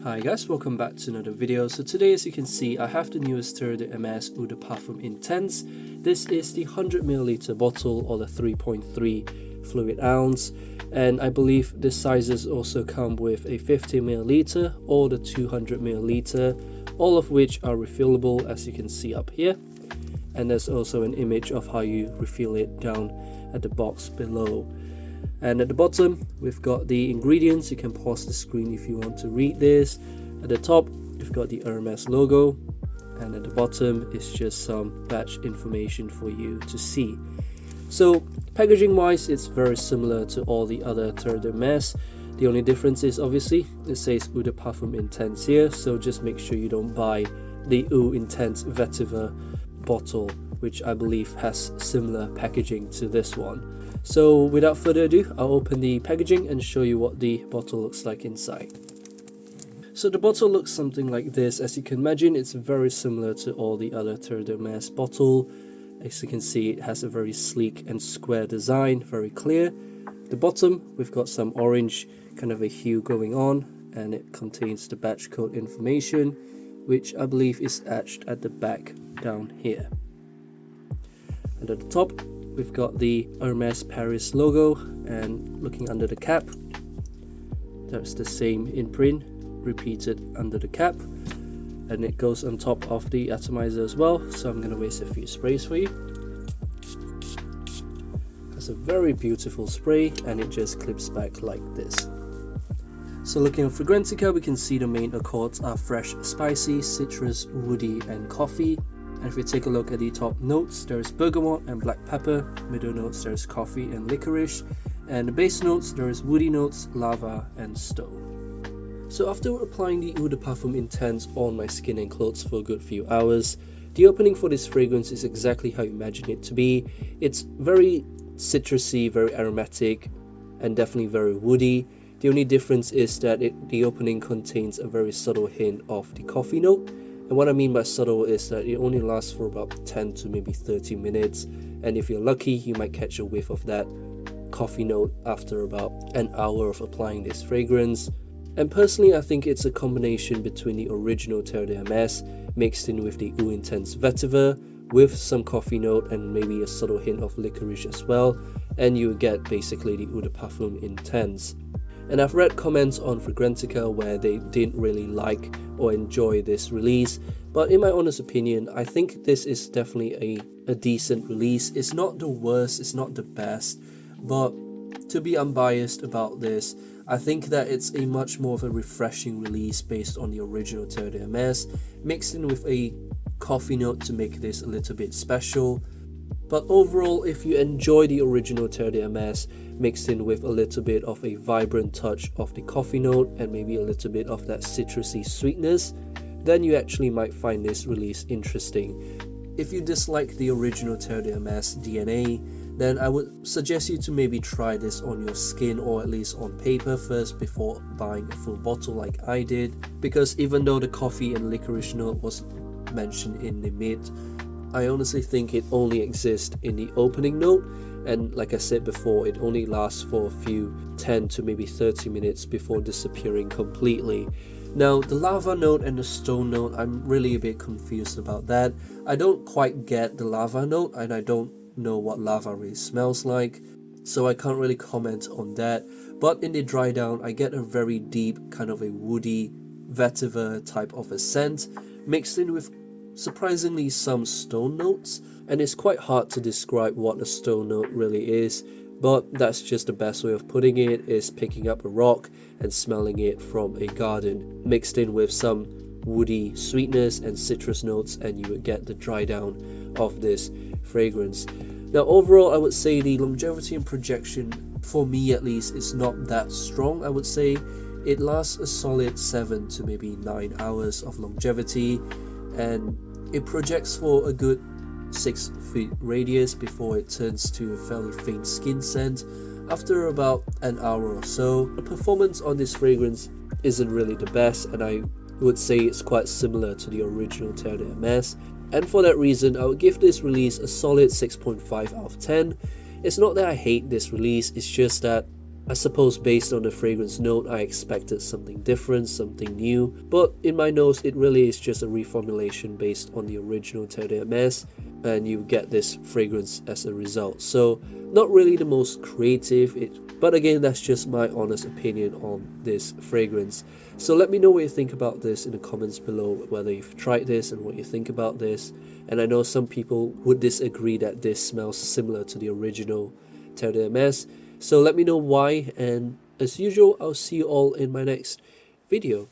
Hi guys, welcome back to another video. So today, as you can see, I have the newest Terre D'hermes EDP Intense. This is the 100ml bottle or the 3.3 fluid ounce, and I believe the sizes also come with a 50ml or the 200ml, all of which are refillable, as you can see up here. And there's also an image of how you refill it down at the box below. And at the bottom, we've got the ingredients. You can pause the screen if you want to read this. At the top, we've got the Hermès logo, and at the bottom is just some batch information for you to see. So packaging wise, it's very similar to all the other Terre D'hermes. The only difference is obviously it says EDP Intense here, so just make sure you don't buy the Eau Vetiver bottle, which I believe has similar packaging to this one. So without further ado, I'll open the packaging and show you what the bottle looks like inside. So the bottle looks something like this. As you can imagine, it's very similar to all the other Terre D'hermes bottle. As you can see, it has a very sleek and square design, very clear. The bottom, we've got some orange kind of a hue going on, and it contains the batch code information, which I believe is etched at the back down here. And at the top, we've got the Hermès Paris logo, and looking under the cap, there's the same imprint repeated under the cap, and it goes on top of the atomizer as well. So I'm going to waste a few sprays for you. It's a very beautiful spray, and it just clips back like this. So looking at Fragrantica, we can see the main accords are fresh, spicy, citrus, woody, and coffee. And if we take a look at the top notes, there's bergamot and black pepper. Middle notes, there's coffee and licorice. And the base notes, there's woody notes, lava, and stone. So after applying the EDP Intense on my skin and clothes for a good few hours, the opening for this fragrance is exactly how you imagine it to be. It's very citrusy, very aromatic, and definitely very woody. The only difference is that the opening contains a very subtle hint of the coffee note. And what I mean by subtle is that it only lasts for about 10 to maybe 30 minutes. And if you're lucky, you might catch a whiff of that coffee note after about an hour of applying this fragrance. And personally, I think it's a combination between the original Terre D'hermes mixed in with the Eau Vetiver with some coffee note and maybe a subtle hint of licorice as well. And you get basically the EDP Intense. And I've read comments on Fragrantica where they didn't really like or enjoy this release, but in my honest opinion, I think this is definitely a decent release. It's not the worst, it's not the best, but to be unbiased about this, I think that it's a much more of a refreshing release based on the original Terre D'hermes, mixed in with a coffee note to make this a little bit special. But overall, if you enjoy the original Terre D'hermes mixed in with a little bit of a vibrant touch of the coffee note and maybe a little bit of that citrusy sweetness, then you actually might find this release interesting. If you dislike the original Terre D'hermes DNA, then I would suggest you to maybe try this on your skin or at least on paper first before buying a full bottle like I did, because even though the coffee and licorice note was mentioned in the mid, I honestly think it only exists in the opening note, and like I said before, it only lasts for a few 10 to maybe 30 minutes before disappearing completely. Now the lava note and the stone note, I'm really a bit confused about that. I don't quite get the lava note, and I don't know what lava really smells like, so I can't really comment on that. But in the dry down, I get a very deep kind of a woody vetiver type of a scent mixed in with surprisingly some stone notes, and it's quite hard to describe what a stone note really is, but that's just the best way of putting it, is picking up a rock and smelling it from a garden mixed in with some woody sweetness and citrus notes, and you would get the dry down of this fragrance. Now overall, I would say the longevity and projection, for me at least, is not that strong. I would say it lasts a solid 7 to maybe 9 hours of longevity, and it projects for a good 6 feet radius before it turns to a fairly faint skin scent after about an hour or so. The performance on this fragrance isn't really the best, and I would say it's quite similar to the original Terre D'hermes, and for that reason I would give this release a solid 6.5 out of 10. It's not that I hate this release, it's just that I suppose based on the fragrance note, I expected something different, something new, but in my nose it really is just a reformulation based on the original Terre D'hermes, and you get this fragrance as a result. So not really the most creative, but again, that's just my honest opinion on this fragrance. So let me know what you think about this in the comments below, whether you've tried this and what you think about this. And I know some people would disagree that this smells similar to the original Terre D'hermes. So let me know why, and as usual, I'll see you all in my next video.